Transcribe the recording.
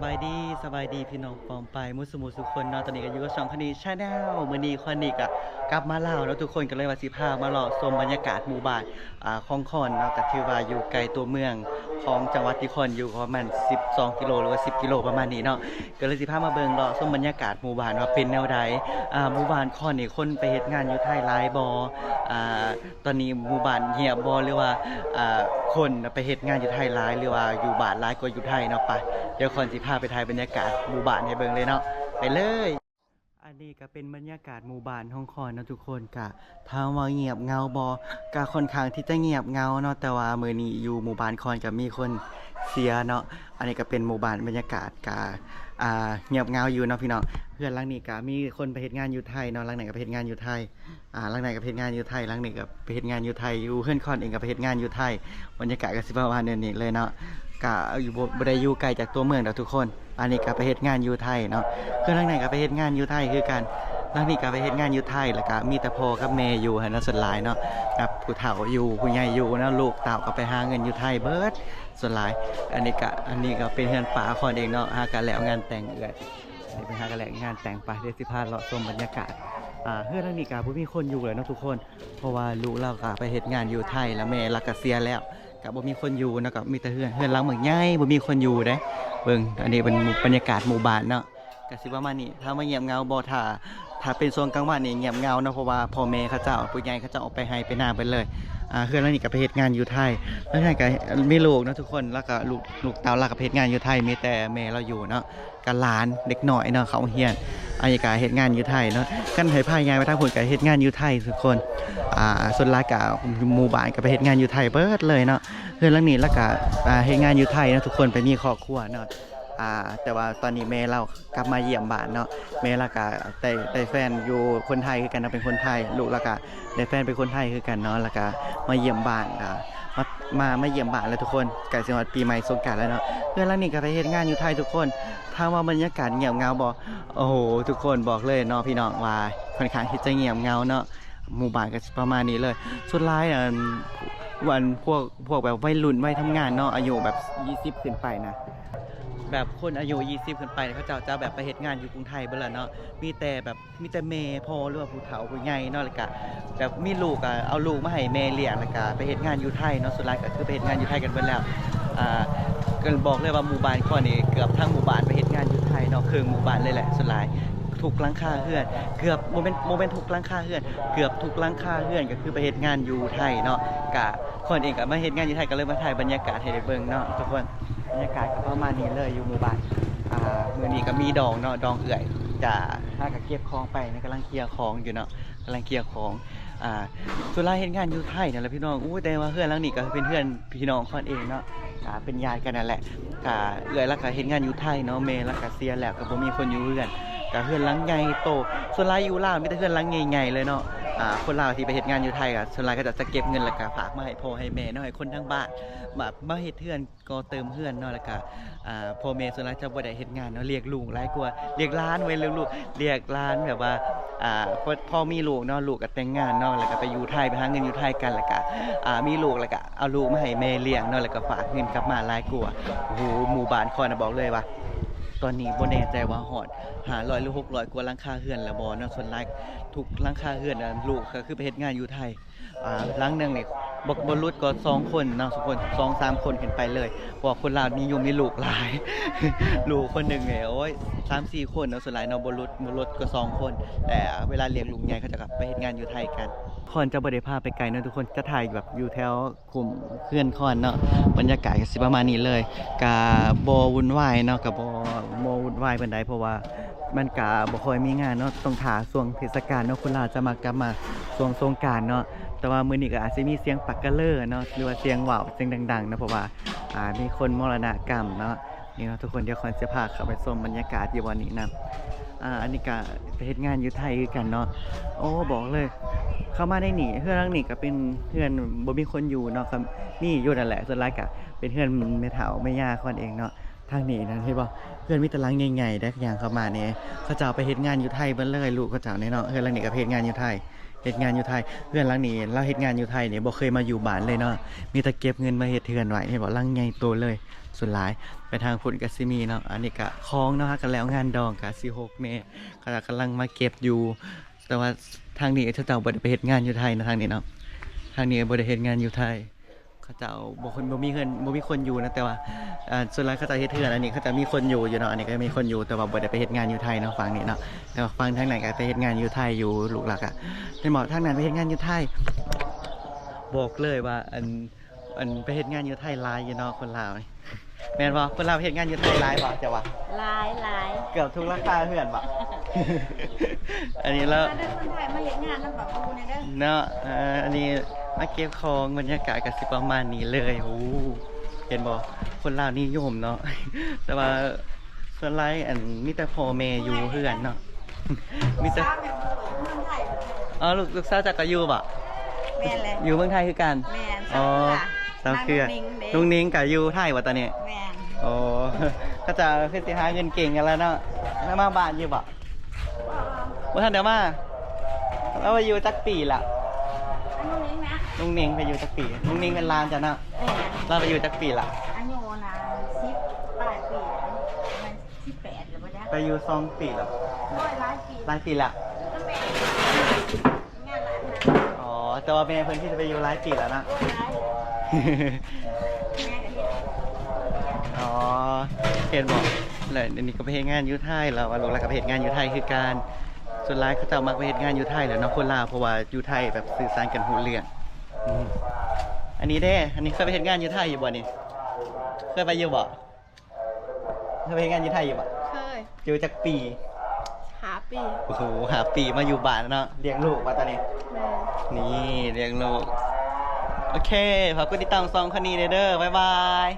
สบายดีพี่น้องปองไปมุสมุสุกคนเนาะตอนนี้ก็อยู่กับช่องคณีชาแนลมื้อนี้คณิกอะกลับมาลาวแล้วทุกคนก็เลยว่าสิพามาเลาะชมบรรยากาศหมู่บ้านของคอนเนาะก็ถือว่าอยู่ไกลตัวเมืองของจังหวัดที่คอนอยู่ประมาณ12กิโลหรือว่า10กิโลประมาณนี้เนาะก็เลยสิพามาเบิ่งเลาะชมบรรยากาศหมู่บ้านว่าเป็นแนวใดหมู่บ้านคอนนี่คนไปเฮ็ดงานอยู่ไทยหลายบ่อ่าตอนนี้หมู่บ้านเงียบบ่หรือว่าอ่าคนไปเฮ็ดงานอยู่ไทยหลายหรือว่าอยู่บ้านหลายกว่าอยู่ไทยเนาะไป เดี๋ยวคอนสิพาไปถ่ายบรรยากาศหมู่บ้านให้เบิ่งเลยเนาะไปเลยอันนี้ก็เป็นบรรยากาศหมู่บ้านห้องคอนเนาะทุกคนกะถามว่าเงียบเงาบอกะค่อนข้างที่จะเงียบเงาเนาะแต่ว่ามื้อนี้อยู่หมู่บ้านคอนก็มีคนเสียเนาะอันนี้ก็เป็นหมู่บ้านบรรยากาศกะเงียบเงาอยู่เนาะพี่น้องเพื่อนหลังนี้ก็มีคนไปเฮ็ดงานอยู่ไทยเนาะหลังไหนก็ไปเฮ็ดงานอยู่ไทยหลังไหนก็ไปเฮ็ดงานอยู่ไทยหลังนี้ก็ไปเฮ็ดงานอยู่ไทยอยู่เพื่อนคอนเองก็ไปเฮ็ดงานอยู่ไทยบรรยากาศก็สิประมาณนี้เลยเนาะ กะอยู่บ่ได้อยู่ไกลจากตัวเมืองดอกทุกคน อันนี้ก็ไปเฮ็ดงานอยู่ไทยเนาะคือทางไหนก็ไปเฮ็ดงานอยู่ไทยคือกันทางนี้ก็ไปเฮ็ดงานอยู่ไทยแล้วก็มีแต่พ่อกับแม่อยู่หั่นน่ะส่วนหลายเนาะกับผู้เฒ่าอยู่ผู้ใหญ่อยู่เนาะลูกเต้าก็ไปหาเงินอยู่ไทยเบิดส่วนหลายอันนี้ก็เป็นเฮือนป่าคอนเองเนาะหากันแล้วงานแต่งเอื้อยนี่เป็นหากันแล้วงานแต่งไปเดี๋ยวสิพาเลาะชมบรรยากาศเฮือนทางนี้ก็บ่มีคนอยู่เลยเนาะทุกคนเพราะว่าลูกเราก็ไปเฮ็ดงานอยู่ไทยแล้วแม่เราก็เสียแล้ว กับบ่มีคนอยู่นะกับมีแต่เฮือนหลังเหมือนใหญ่บ่มีคนอยู่เด้เบิ่งอันนี้เป็นบรรยากาศหมู่บ้านเนาะก็สิประมาณนี้ถ้ามาเงียบเงาบ่ถ้าเป็นช่วงกลางวันนี่เงียบเงาเนาะเพราะว่าพ่อแม่เขาเจ้าผู้ใหญ่เขาเจ้าออกไปให้ไปนาเบิดเลยเฮือนหลังนี้ก็ไปเฮ็ดงานอยู่ไทยแล้วนั่นก็มีลูกเนาะทุกคนแล้วก็ลูกเต้าเราก็ไปเฮ็ดงานอยู่ไทยมีแต่แม่เราอยู่เนาะกับหลานเด็กน้อยเนาะเขาเฮียนอันนี้ก็เฮ็ดงานอยู่ไทยเนาะกันให้พายายไปทางพุ่นก็เฮ็ดงานอยู่ไทยทุกคนส่วนหลายก็หมู่บ้านก็ไปเฮ็ดงานอยู่ไทยเบิดเลยเนาะ เพื่อนหลังนี้แล้วก็เฮ็ดงานอยู่ไทยนะทุกคนไปมีครอบครัวเนาะแต่ว่าตอนนี้แม่เรากลับมาเยี่ยมบ้านเนาะแม่เราก็ได้แฟนอยู่คนไทยคือกันเนาะเป็นคนไทยลูกแล้วก็ได้แฟนเป็นคนไทยคือกันเนาะแล้วก็มาเยี่ยมบ้านมาเยี่ยมบ้านแล้วทุกคนใกล้สิฮอดปีใหม่สงกรานต์แล้วเนาะเพื่อนหลังนี้ก็ไปเฮ็ดงานอยู่ไทยทุกคนถามว่าบรรยากาศเงียบเหงาบ่โอ้โหทุกคนบอกเลยเนาะพี่น้องว่าค่อนข้างที่จะเงียบเหงาเนาะหมู่บ้านก็ประมาณนี้เลยสุดท้ายวันพวกแบบวัยรุ่นวัยทำงานเนาะอายุแบบ20ขึ้นไปนะแบบคนอายุ20ขึ้นไปเขาจะแบบไปเฮ็ดงานอยู่กรุงไทยเบิดล่ะเนาะมีแต่แม่พ่อหรือว่าผู้เฒ่าผู้ใหญ่เนาะแล้วก็แบบมีลูกเอาลูกมาให้แม่เลี้ยงแล้วก็ไปเฮ็ดงานอยู่ไทยเนาะสุดท้ายก็คือไปเฮ็ดงานอยู่ไทยกันเบิดแล้วอ่าก็บอกเลยว่าหมู่บ้านข้อนี้เกือบทั้งหมู่บ้านไปเฮ็ดงานอยู่ไทยเนาะครึ่งหมู่บ้านเลยแหละสุดท้ายทุกหลังคาเฮือนเกือบโมเมนต์ทุกหลังคาเฮือนเกือบทุกหลังคาเฮือนก็คือไปเฮ็ดงานอยู่ไทยเนาะกะคนเองก็มาเฮ็ดงานอยู่ไทยก็เลยมาถ่ายบรรยากาศให้ได้เบิ่งเนาะทุกคนบรรยากาศก็ประมาณนี้เลยอยู่หมู่บ้านมื้อนี้ก็มีดองเนาะดองเอื่อยจะหาก็เก็บของไปนะกำลังเคลียร์ของอยู่เนาะกำลังเคลียร์ของส่วนรายเฮ็ดงานอยู่ไทยนั่นแหละพี่น้องอู้แต่ว่าเฮือนหลังนี้ก็เป็นเฮือนพี่น้องคนเองเนาะเป็นญาติกันนั่นแหละเอื่อยแล้วก็เฮ็ดงานอยู่ไทยเนาะแม่แล้วก็เสียแล้วก็บ่มีคนอยู่เฮือน ก็เฮือนหลังใหญ่โตส่วนหลายอยู่ลาวมีแต่เฮือนหลังใหญ่ๆเลยเนาะคนลาวที่ไปเฮ็ดงานอยู่ไทยก็ส่วนหลายก็จะเก็บเงินแล้วก็ฝากมาให้พ่อให้แม่เนาะให้คนทั้งบ้านแบบมาเฮ็ดเฮือนก็เติมเฮือนเนาะแล้วก็พ่อแม่ส่วนหลายจะบ่ได้เฮ็ดงานเนาะเรียกลูกหลายกว่าเรียกหลานไว้เรียกลูกเรียกหลานแบบว่าพอมีลูกเนาะลูกก็แต่งงานเนาะแล้วก็ไปอยู่ไทยไปหาเงินอยู่ไทยกันแล้วก็มีลูกแล้วก็เอาลูกมาให้แม่เลี้ยงเนาะแล้วก็ฝากเงินกลับมาหลายกว่าโอ้โหหมู่บ้านคอยน่ะบอกเลยว่า ตอนนี้บ่แน่ใจว่าฮอด500หรือ600กว่าหลังคาเรือนแล้วบ่เนาะส่วนหลายทุกหลังคาเรือนน่ะลูกก็คือไปเฮ็ดงานอยู่ไทยหลังหนึงนี่บ่รุดก็2คนเนาะทุกคน2-3คนขึ้นไปเลยเพราะว่าคนลาวนิยมมีลูกหลายลูกคนหนึงเนี่ยโอ๊ย3-4คนเนาะส่วนหลายเนาะบ่รุดก็2คนแต่เวลาเลี้ยงลูกใหญ่เขาจะกลับไปเฮ็ดงานอยู่ไทยกันคอนจะบ่ได้พาไปไกลเนาะทุกคนจะถ่ายแบบอยู่แถวคุมเขื่อนคอนเนาะบรรยากาศก็สิประมาณนี้เลยก็บ่วุ่นวายเนาะก็บ่วุ่นวายปานใดเพราะว่ามันก็บ่ค่อยมีงานเนาะต้องท่าช่วงเทศกาลเนาะคนลาวจะมากลับมาช่วงสงกรานต์เนาะแต่ว่ามื้อนี้ก็อาจสิมีเสียงปักกะเลอเนาะหรือว่าเสียงว่าวเสียงดังๆเนาะเพราะว่ามีคนมรณกรรมเนาะนี่เนาะทุกคนเดี๋ยวคอนสิพาเข้าไปชมบรรยากาศอยู่วันนี้นะอันนี้ก็ไปเฮ็ดงานอยู่ไทยคือกันเนาะโอ้บอกเลย เข้ามาได้หนีเฮือนหลังนี้ก็เป็นเฮือนบ่มีคนอยู่เนาะครับนี่อยู่นั่นแหละส่วนหลายก็เป็นเฮือนแม่เฒ่าแม่ย่าคนเองเนาะทางนี้นะเห็นบ่เฮือนมีแต่หลังใหญ่ๆเด้อย่างเข้ามานี่เขาเจ้าไปเฮ็ดงานอยู่ไทยเบิดเลยลูกเขาเจ้านี่เนาะเฮือนหลังนี้ก็เฮ็ดงานอยู่ไทยเฮ็ดงานอยู่ไทยเฮือนหลังนี้เราเฮ็ดงานอยู่ไทยนี่บ่เคยมาอยู่บ้านเลยเนาะมีแต่เก็บเงินมาเฮ็ดเฮือนไว้เห็นบ่หลังใหญ่โตเลย ส่วนหลายไปทางพุ่นกสิมีเนาะอันนี้ก็คล้องเนาะกันแล้วงานดองกะสิ6เมษก็กำลังมาเก็บอยู่แต่ว่าทางนี้เขาเจ้าบ่ได้ไปเฮ็ดงานอยู่ไทยนะทางนี้เนาะทางนี้บ่ได้เฮ็ดงานอยู่ไทยเขาเจ้าบ่มีคนอยู่นะแต่ว่าส่วนหลายเขาเจ้าเฮ็ดเทือนอันนี้เขาจะมีคนอยู่เนาะอันนี้ก็มีคนอยู่แต่ว่าบ่ได้ไปเฮ็ดงานอยู่ไทยเนาะฝั่งนี้เนาะแต่ว่าฝั่งทางไหนก็ไปเฮ็ดงานอยู่ไทยอยู่ลูกหลักอ่ะในหมอทางนั้นไปเฮ็ดงานอยู่ไทยบอกเลยว่าอันไปเฮ็ดงานอยู่ไทยหลายอยู่เนาะคนลาวนี่แม่นบ่คนลาวเฮ็ดงานอยู่ไทยหลายบ่จ้ะวะ ลาย เกือบทุกราคาเพื่อนบ่ อันนี้แล้ว มาเด้อคนไทยมาเห็นงานแล้วแบบดูในเด้อ เนาะอันนี้มาเก็บของบรรยากาศก็สิประมาณนี้เลยโอ้เห็นบ่คนลาวนิยมเนาะ แต่ว่าส่วนหลายอันมีแต่พ่อแม่อยู่เพื่อนเนาะ มีแต่ สาวแบบเมืองไทย อ๋อลูกสาวจากก็อยู่บ่ แม่นเลย อยู่เมืองไทยคือกัน แม่น อ๋อสาวเคือลุงนิ้งกับอยู่ไทยบ่ตอนนี้ แม่น โอ้ ก็จะคือสิหาเงินเก่งกันแล้วเนาะแล้วมาบ้านอยู่บ่บ่ทันเดี๋ยวมาแล้วมาอยู่จักปีล่ะ อันนี้นะ ลุงนิ้งไปอยู่จักปีลุงนิ้งเป็นลานจ้ะเนาะ แม่น เราไปอยู่จักปีล่ะ อายุนะ10ปลายปีมัน18หรือบ่จ๊ะ ไปอยู่2 ปีแล้ว โอ้ยหลายปี หลายปีละ ก็แม่งานหลานนะ อ๋อ แต่ว่าแม่เพิ่นที่จะไปอยู่หลายปีแล้วนะ โอ้ยหลายแม่ก็เฮ็ด อ๋อเห็นบอกเลยอันนี้ก็ไปเฮ็ดงานอยู่ไทยแล้วว่าลูกหลานก็ไปเฮ็ดงานอยู่ไทยคือการส่วนหลายเขาจะมักไปเฮ็ดงานอยู่ไทยแหล้วเนาะคนลาวเพราะว่าอยู่ไทยแบบสื่อสารกันรู้เรื่องอืมอันนี้เด้อันนี้เคยไปเฮ็ดงานอยู่ไทยอยู่บ่นี่เคยไปอยู่บ่เคยไปเฮ็ดงานอยู่ไทยอยู่บ่ เคย อยู่จักปี หาปี โอ้โหหาปีมาอยู่บ้านเนาะเลี้ยงลูกว่าตอนนี้ แม่ นี่เลี้ยงลูกโอเคฝากกดติดตาม2คนนี้เด้อบ๊ายบาย